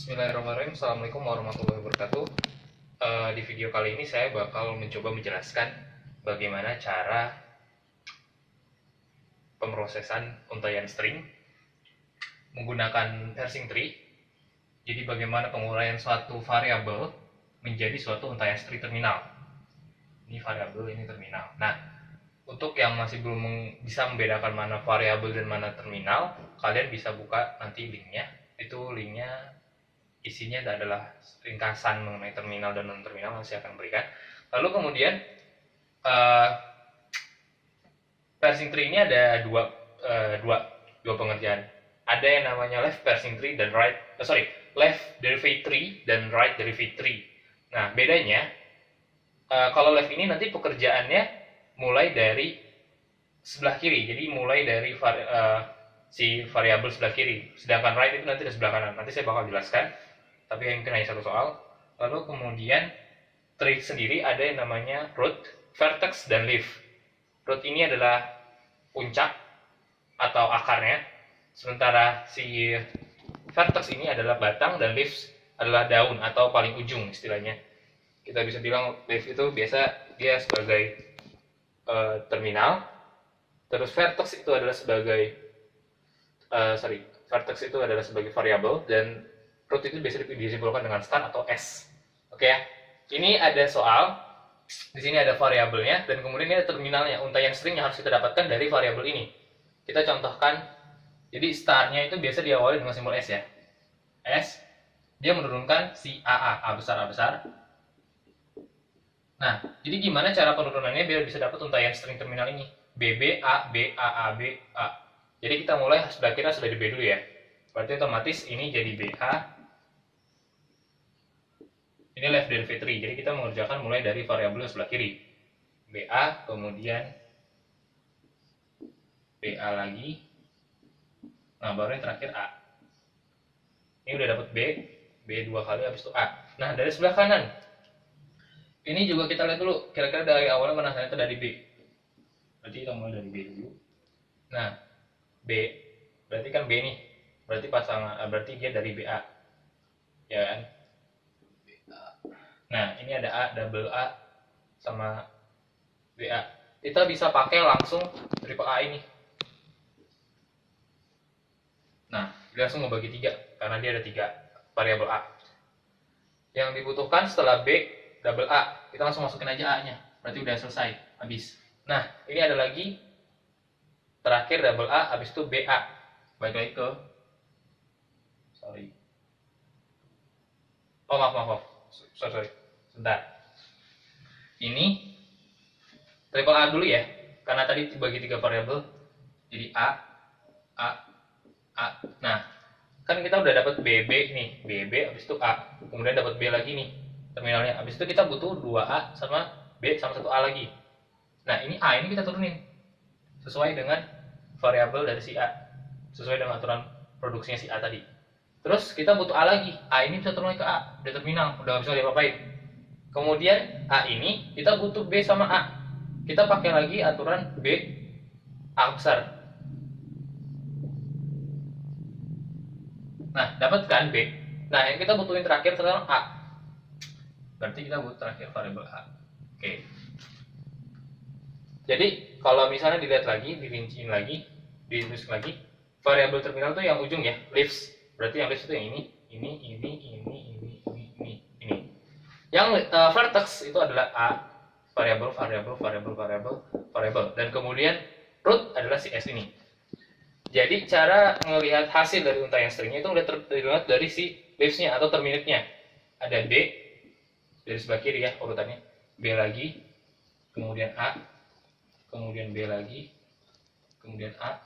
Bismillahirrahmanirrahim. Assalamualaikum warahmatullahi wabarakatuh. Di video kali ini saya bakal mencoba menjelaskan bagaimana cara pemrosesan untaian string menggunakan parsing tree. Jadi bagaimana penguraian suatu variabel menjadi suatu untaian string terminal. Ini variabel, ini terminal. Nah, untuk yang masih belum bisa membedakan mana variabel dan mana terminal, kalian bisa buka nanti linknya. Itu linknya isinya adalah ringkasan mengenai terminal dan non terminal yang saya akan berikan. Lalu kemudian parsing tree ini ada dua pengerjaan. Ada yang namanya left parsing tree dan left derivative tree dan right derivative tree. Nah, bedanya kalau left ini nanti pekerjaannya mulai dari sebelah kiri, jadi mulai dari si variabel sebelah kiri, sedangkan right itu nanti di sebelah kanan. Nanti saya bakal jelaskan, tapi mungkin hanya satu soal. Lalu kemudian tree sendiri ada yang namanya root, vertex, dan leaf. Root ini adalah puncak atau akarnya, sementara si vertex ini adalah batang, dan leaves adalah daun atau paling ujung istilahnya. Kita bisa bilang leaf itu biasa dia sebagai terminal, terus vertex itu adalah sebagai vertex itu adalah sebagai variabel, dan root itu biasa disimpulkan dengan star atau s. Oke ya. Ini ada soal. Di sini ada variabelnya, dan kemudian ini ada terminalnya, untaian string yang harus kita dapatkan dari variabel ini. Kita contohkan. Jadi starnya itu biasa diawali dengan simbol s ya. S. Dia menurunkan si A besar, A besar. Nah, jadi gimana cara penurunannya biar bisa dapat untaian string terminal ini? BB, A, B, A, A, B, A. Jadi kita mulai sebelah kiri sudah di B dulu ya. Berarti otomatis ini jadi BA. Ini left derivative tree. Jadi kita mengerjakan mulai dari variabel sebelah kiri. BA, kemudian BA lagi. Nah, baru yang terakhir A. Ini udah dapat B, B 2 kali, habis itu A. Nah, dari sebelah kanan. Ini juga kita lihat dulu, kira-kira dari awalnya mana itu dari B. Berarti kita mulai dari B dulu. Nah, B, berarti kan B nih. Berarti berarti dia dari BA. Ya kan? Nah, ini ada A, double A sama BA. Kita bisa pakai langsung triple A ini. Nah, dia langsung membagi 3 karena dia ada 3 variabel A. Yang dibutuhkan setelah B double A, kita langsung masukin aja A-nya. Berarti udah selesai, habis. Nah, ini ada lagi terakhir double A, habis itu BA. Balik lagi ke maaf. Sorry. Sebentar. Ini triple A dulu ya. Karena tadi dibagi 3 variabel. Jadi A. Nah, kan kita udah dapat BB nih. BB habis itu A. Kemudian dapat B lagi nih terminalnya. Habis itu kita butuh 2A sama B sama 1A lagi. Nah, ini A ini kita turunin sesuai dengan variabel dari si A, sesuai dengan aturan produksinya si A tadi. Terus kita butuh A lagi. A ini bisa turun ke A, di terminal, udah nggak bisa diapa-apain. Kemudian A ini kita butuh B sama A. Kita pakai lagi aturan B A besar. Nah, dapat kan B. Nah, yang kita butuhin terakhir sekarang A. Berarti kita butuh terakhir variabel A. Oke. Jadi kalau misalnya dilihat lagi, dirinciin lagi, ditulis lagi, variabel terminal itu yang ujung ya, leaves. Berarti yang leaves itu yang ini. Yang vertex itu adalah A, variabel. Dan kemudian root adalah si S ini. Jadi cara melihat hasil dari untaian stringnya itu dilihat dari si leaves-nya atau terminate-nya. Ada B dari sebelah kiri ya urutannya, B lagi, kemudian A, kemudian B lagi, kemudian A,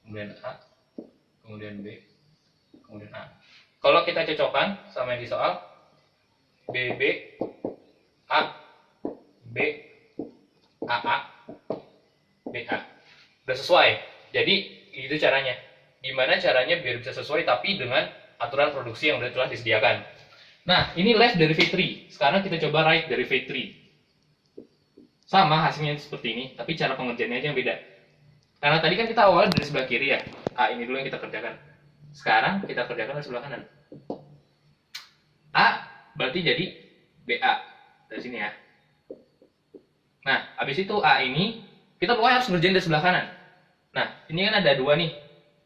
kemudian A, kemudian B, kemudian A. Kalau kita cocokkan sama yang di soal, BB, A, B, AA, BA. Udah sesuai. Jadi itu caranya. Gimana caranya biar bisa sesuai tapi dengan aturan produksi yang telah disediakan. Nah, ini left derivative tree. Sekarang kita coba right derivative tree. Sama hasilnya seperti ini, tapi cara pengerjaannya aja yang beda. Karena tadi kan kita awalnya dari sebelah kiri ya. A ini dulu yang kita kerjakan. Sekarang kita kerjakan dari sebelah kanan. A berarti jadi BA dari sini ya. Nah, habis itu A ini kita pokoknya harus ngerjain dari sebelah kanan. Nah, ini kan ada dua nih,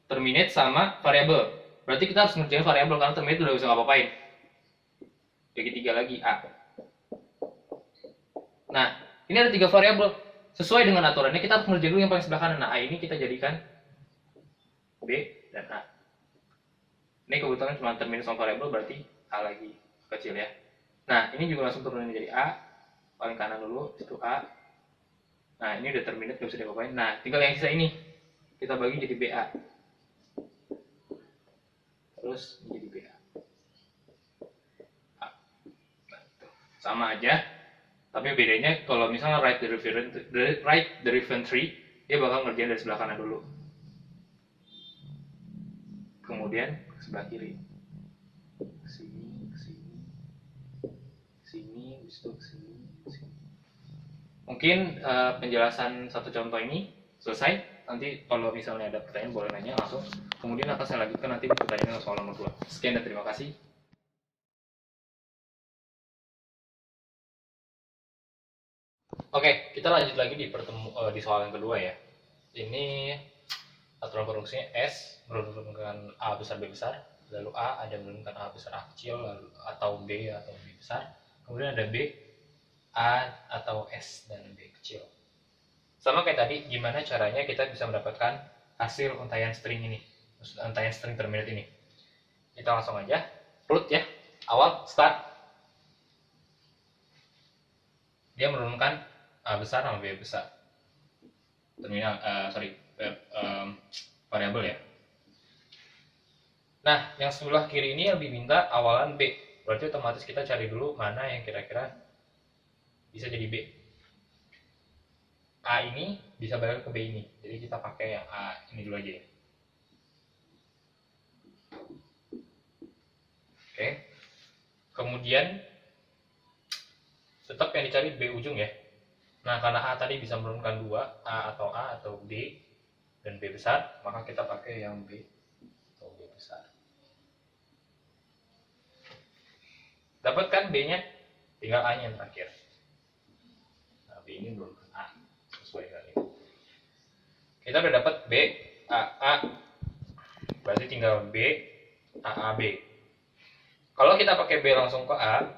terminate sama variable. Berarti kita harus ngerjain variable karena terminate udah bisa ngapa-ngapain. Bagi 3 lagi A. Nah, ini ada 3 variabel. Sesuai dengan aturannya kita harus ngerjain dulu yang paling sebelah kanan. Nah, A ini kita jadikan B dan A. Ini kebetulan cuma terminate sama variabel berarti A lagi kecil ya. Nah, ini juga langsung turunin jadi A. Paling kanan dulu, itu A. Nah, ini udah terminate, gak bisa diapa-apain. Nah, tinggal yang sisa ini. Kita bagi jadi BA. Terus menjadi BA. A. Nah, sama aja. Tapi bedanya kalau misalnya right derivative tree, dia bakal ngerjain dari sebelah kanan dulu. Kemudian ke sebelah kiri. Sini, sini. Sini, habis itu sini. Mungkin penjelasan satu contoh ini selesai. Nanti kalau misalnya ada pertanyaan boleh nanya langsung. Kemudian akan saya lanjutkan nanti pertanyaan soal nomor 2. Sekian dan terima kasih. Oke, kita lanjut lagi di soal yang kedua ya. Ini aturan produksinya S menurunkan A besar B besar, lalu A ada menurunkan A besar A kecil, lalu atau B besar. Kemudian ada B A atau S dan B kecil. Sama kayak tadi, gimana caranya kita bisa mendapatkan hasil untaian string ini, untaian string terminate ini. Kita langsung aja root ya, awal start. Dia menurunkan A besar sama B besar. Terminal, variabel ya. Nah, yang sebelah kiri ini lebih minta awalan B. Berarti otomatis kita cari dulu mana yang kira-kira bisa jadi B. A ini bisa balik ke B ini. Jadi kita pakai yang A ini dulu aja ya. Oke. Kemudian tetap yang dicari B ujung ya. Nah, karena A tadi bisa menurunkan 2, A atau B dan B besar, maka kita pakai yang B atau B besar. Dapatkan B-nya, tinggal A-nya yang terakhir. Nah, B ini menurunkan A, sesuai dengan ini. Kita udah dapat B, A, berarti tinggal B, A, B. Kalau kita pakai B langsung ke A,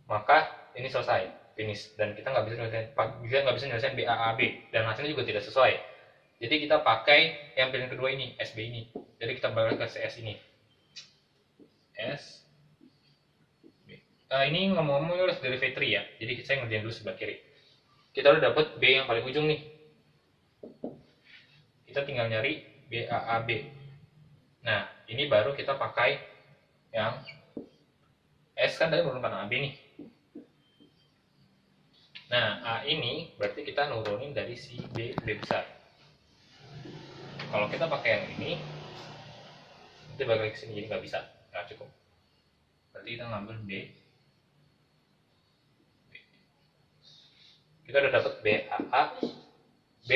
maka ini selesai, finish, dan kita nggak bisa nyelesain B, A, B, dan hasilnya juga tidak sesuai. Jadi kita pakai yang pilihan kedua ini, SB ini. Jadi kita balik ke CS ini. S B. Ini ngomong-ngomong left derivative tree ya. Jadi saya ngerjain dulu sebelah kiri. Kita udah dapet B yang paling ujung nih. Kita tinggal nyari B, A, B. Nah, ini baru kita pakai yang S kan tadi menurunkan AB nih. Nah, A ini berarti kita nurunin dari si B besar. Kalau kita pakai yang ini, kita balik ke sini jadi nggak bisa, nggak cukup. Berarti kita ngambil B. Kita udah dapat B, A, B,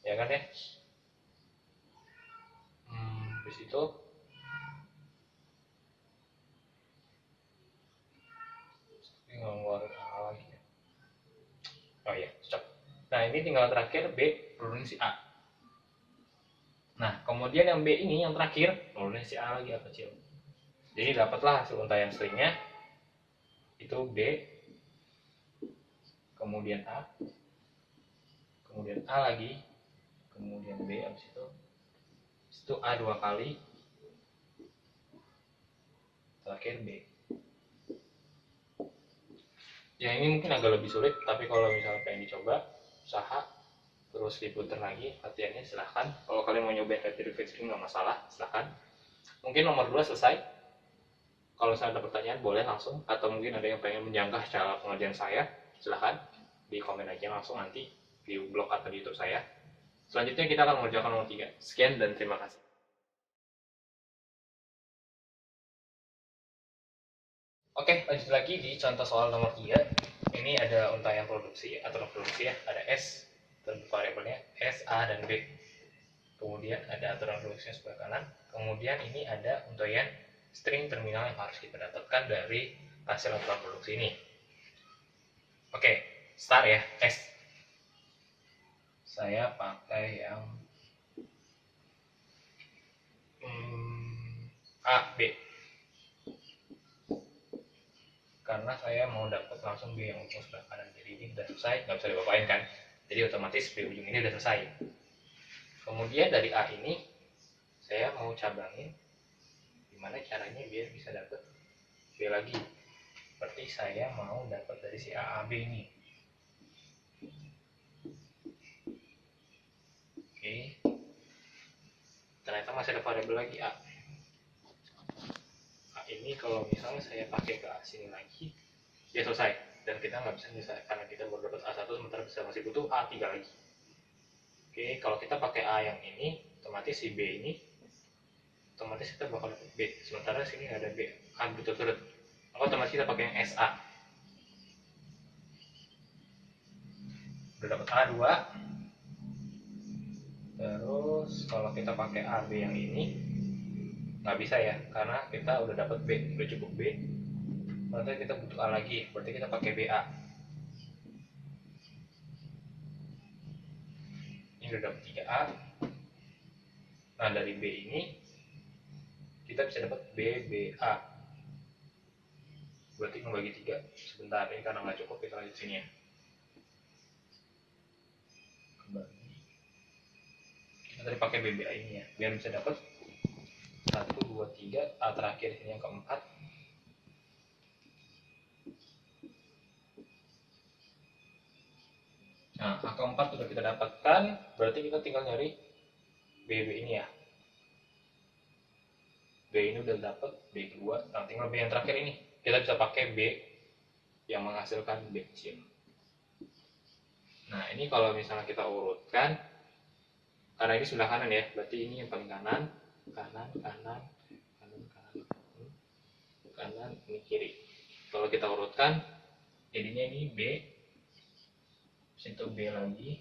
ya kan ya? Habis itu ngeluarin A lagi ya. Oh iya, cocok. Nah, ini tinggal terakhir B turunin si A. Nah, kemudian yang B ini yang terakhir turunin si A lagi A kecil. Jadi dapatlah hasil untaian stringnya itu B, kemudian A, kemudian A lagi, kemudian B, habis itu A 2 kali, terakhir B. Ya ini mungkin agak lebih sulit, tapi kalau misalnya pengen dicoba, usaha, terus diputar lagi latihannya silahkan. Kalau kalian mau nyobain derivative string nggak masalah, silahkan. Mungkin nomor 2 selesai. Kalau misalnya ada pertanyaan boleh langsung, atau mungkin ada yang pengen menjanggah cara pengerjaan saya, silahkan di komen aja langsung nanti di blog atau di YouTube saya. Selanjutnya kita akan mengerjakan nomor 3. Sekian dan terima kasih. Oke, lanjut lagi di contoh soal nomor 3. Ini ada untaian produksi, aturan produksi ya. Ada S, dan variabelnya S, A, dan B. Kemudian ada aturan produksinya sebelah kanan. Kemudian ini ada untaian string terminal yang harus kita dapatkan dari hasil laporan produksi ini. Oke, start ya, S. Saya pakai yang A, B. Karena saya mau dapat langsung B yang ujung sebelah kanan. Jadi ini sudah selesai, nggak bisa dibapain kan. Jadi otomatis B ujung ini sudah selesai. Kemudian dari A ini, saya mau cabangin gimana caranya biar bisa dapat B lagi. Berarti saya mau dapat dari si A, B ini. Oke. Ternyata masih ada variabel lagi A. Ini kalau misalnya saya pakai ke sini lagi, dia selesai dan kita nggak bisa misalnya karena kita baru dapat A1 sementara bisa masih butuh A3 lagi. Oke, kalau kita pakai A yang ini, otomatis si B ini otomatis kita bakal dapat B, sementara sini nggak ada B, A berturut-turut, maka otomatis kita pakai yang SA. Udah dapat A2, terus kalau kita pakai AB yang ini nggak bisa ya, karena kita udah dapat B, udah cukup B. Berarti kita butuh A lagi, berarti kita pakai BA. Ini udah dapat 3A. Nah dari B ini kita bisa dapat BBA. Berarti membagi 3. Sebentar, ini karena nggak cukup kita lanjut sini ya. Kembali. Kita tadi pakai BBA ini ya, biar bisa dapat 1, 2, 3, A terakhir ini yang keempat. Nah, A keempat sudah kita dapatkan, berarti kita tinggal nyari BB ini ya. B ini udah dapat, B kedua, nah tinggal B yang terakhir ini. Kita bisa pakai B yang menghasilkan B kecil. Nah, ini kalau misalnya kita urutkan, karena ini sebelah kanan ya, berarti ini yang paling kanan, kanan, ini kiri. Kalau kita urutkan, jadinya ini B, situ B lagi,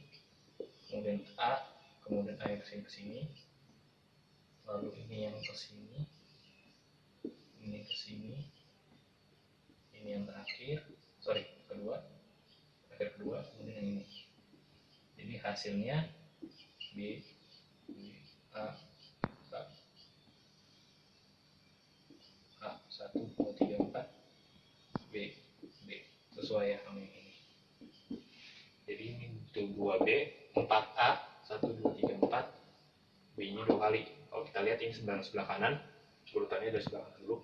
kemudian A, kemudian A yang kesini, lalu ini yang kesini, ini kesini, ini yang terakhir, kedua, kemudian yang ini. Jadi hasilnya B, A, 1, 2, 3, 4, B, sesuai ya sama yang ini. Jadi ini butuh 2B, 4A, 1, 2, 3, 4, B nya 2 kali. Kalau kita lihat ini sebelah kanan, urutannya dari sebelah kanan dulu.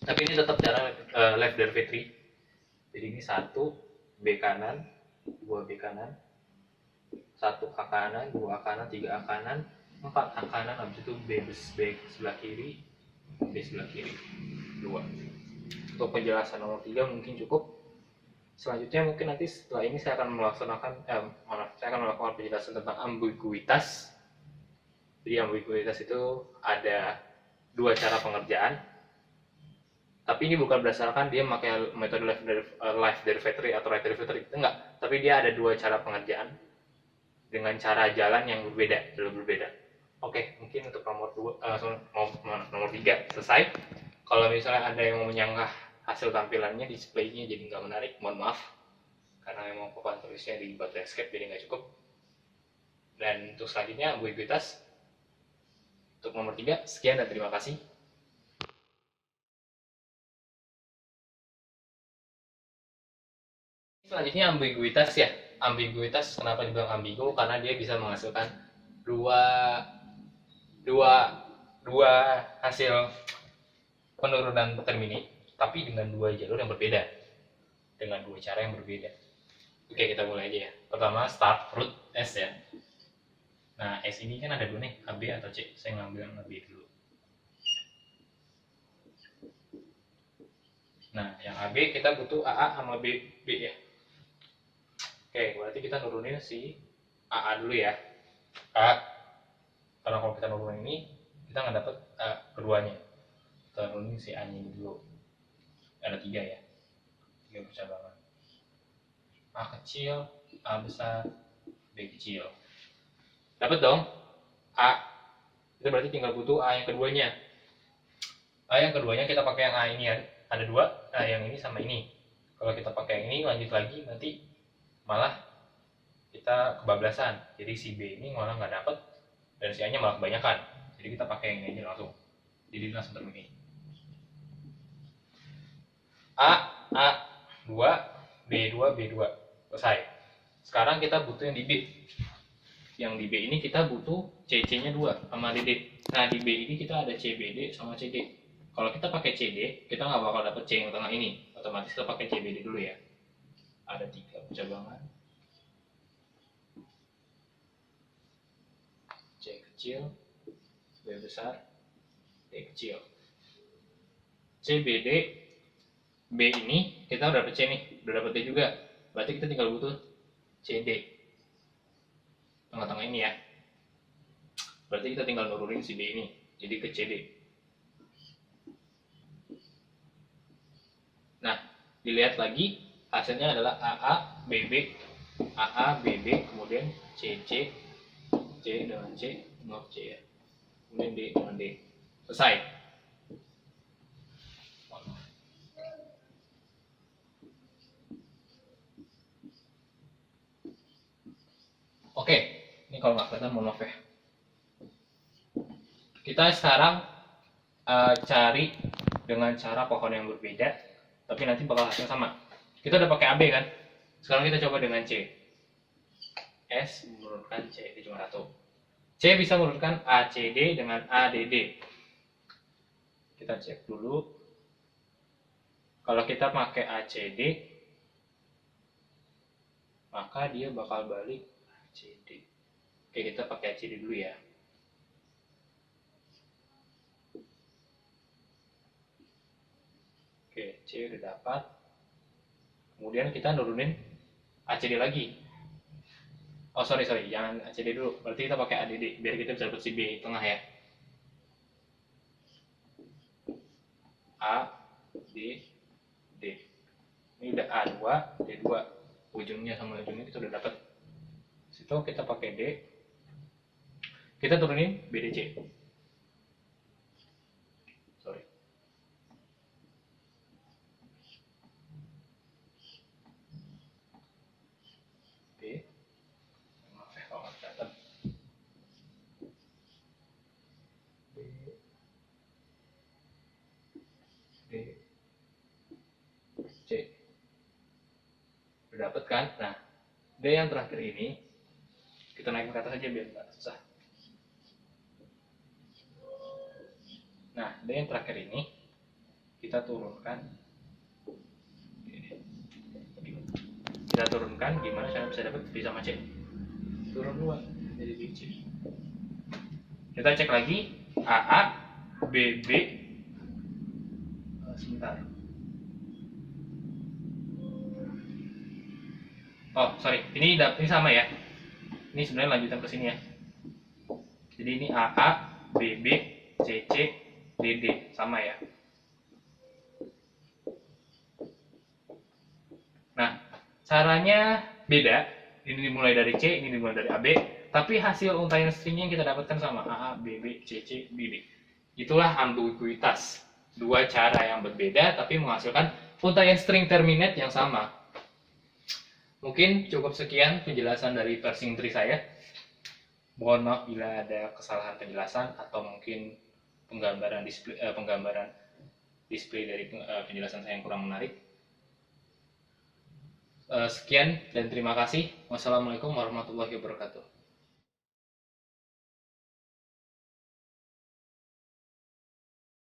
Tapi ini tetap cara left derivative. Jadi ini 1 B kanan, 2 B kanan, 1 A kanan, 2 A kanan, 3 A kanan, 4 A kanan, habis itu B sebelah kiri, B sebelah kiri, 2. Untuk penjelasan nomor 3 mungkin cukup. Selanjutnya mungkin nanti setelah ini saya akan melakukan penjelasan tentang ambiguitas. Jadi ambiguitas itu ada 2 cara pengerjaan. Tapi ini bukan berdasarkan dia memakai metode left derivative atau right derivative, itu enggak. Tapi dia ada 2 cara pengerjaan dengan cara jalan yang berbeda. Oke, mungkin untuk nomor 3 selesai. Kalau misalnya ada yang mau menyanggah hasil tampilannya, displaynya jadi nggak menarik, mohon maaf. Karena memang papan tulisnya di batu escape jadi nggak cukup. Dan untuk selanjutnya ambiguitas. Untuk nomor 3, sekian dan terima kasih. Selanjutnya ambiguitas ya. Ambiguitas kenapa dibilang ambigu? Karena dia bisa menghasilkan dua hasil penurunan termini, tapi dengan 2 jalur yang berbeda, dengan 2 cara yang berbeda. Oke, kita mulai aja ya. Pertama, start root S ya. Nah, S ini kan ada 2 nih, AB atau C. Saya ngambil yang AB dulu. Nah, yang AB kita butuh AA sama B ya. Oke, berarti kita nurunin si AA dulu ya. A, karena kalau kita nurunin ini, kita nggak dapat keduanya. Kita nurunin si A nya dulu. Ada 3 ya. 3 percabangan. A kecil, A besar, B kecil. Dapat dong A. Itu berarti tinggal butuh A yang keduanya. Yang keduanya kita pakai yang A ini ya. Ada dua, yang ini sama ini. Kalau kita pakai yang ini lanjut lagi nanti malah kita kebablasan. Jadi si B ini malah nggak dapet dan si A-nya malah kebanyakan. Jadi kita pakai yang ini aja langsung. Jadi langsung termini. A 2, B2, B2. Selesai. Sekarang kita butuh yang di B. Yang di B ini kita butuh CC-nya 2 sama DD. Nah, di B ini kita ada CBD sama CD. Kalau kita pakai CD, kita nggak bakal dapet C yang tengah ini. Otomatis kita pakai CBD dulu ya. Ada 3 pencabangan. C kecil, B besar, D kecil. CBD, B ini kita udah dapet C nih, udah dapet D juga. Berarti kita tinggal butuh CD. Tengah-tengah ini ya. Berarti kita tinggal nurunin si D ini, jadi ke CD. Nah, dilihat lagi hasilnya adalah AA, BB, AA, BB, kemudian CC, C dengan C, maaf C ya, kemudian D dengan D. Selesai. Oke, ini kalau nggak kelihatan mohon maaf ya. Kita sekarang cari dengan cara pohon yang berbeda, tapi nanti bakal hasilnya sama. Kita udah pakai AB kan? Sekarang kita coba dengan C. S menurunkan C, itu cuma satu. C bisa menurunkan ACD dengan ADD. Kita cek dulu. Kalau kita pakai ACD, maka dia bakal balik ACD. Oke, kita pakai ACD dulu ya. Oke, C udah dapat. Kemudian kita nurunin ACD lagi. Oh sorry, jangan ACD dulu. Berarti kita pakai ADD biar kita bisa dapat si B tengah ya. A, D, D. Ini udah A2, D2. Ujungnya sama ujungnya kita udah dapat. Situ kita pakai D. Kita turunin BDC. Sorry. B. Maaf ya kalau nggak catat. B. D. C. Udah dapet kan? Nah, D yang terakhir ini kita naikin ke atas aja biar nggak susah. Nah, D yang terakhir ini kita turunkan. Kita turunkan gimana cara bisa dapat B sama C? Turun 2 jadi BC. Kita cek lagi AA, BB. Sebentar. Oh, sorry. Ini sama ya. Ini sebenarnya lanjutan ke sini ya. Jadi ini AA, BB, CC, DD sama ya. Nah, caranya beda. Ini dimulai dari C, ini dimulai dari AB, tapi hasil untaian stringnya yang kita dapatkan sama AA, BB, CC, DD. Itulah ambiguitas. Dua cara yang berbeda tapi menghasilkan untaian string terminate yang sama. Mungkin cukup sekian penjelasan dari parsing tree saya. Mohon maaf bila ada kesalahan penjelasan atau mungkin penggambaran display dari penjelasan saya yang kurang menarik. Sekian dan terima kasih. Wassalamualaikum warahmatullahi wabarakatuh.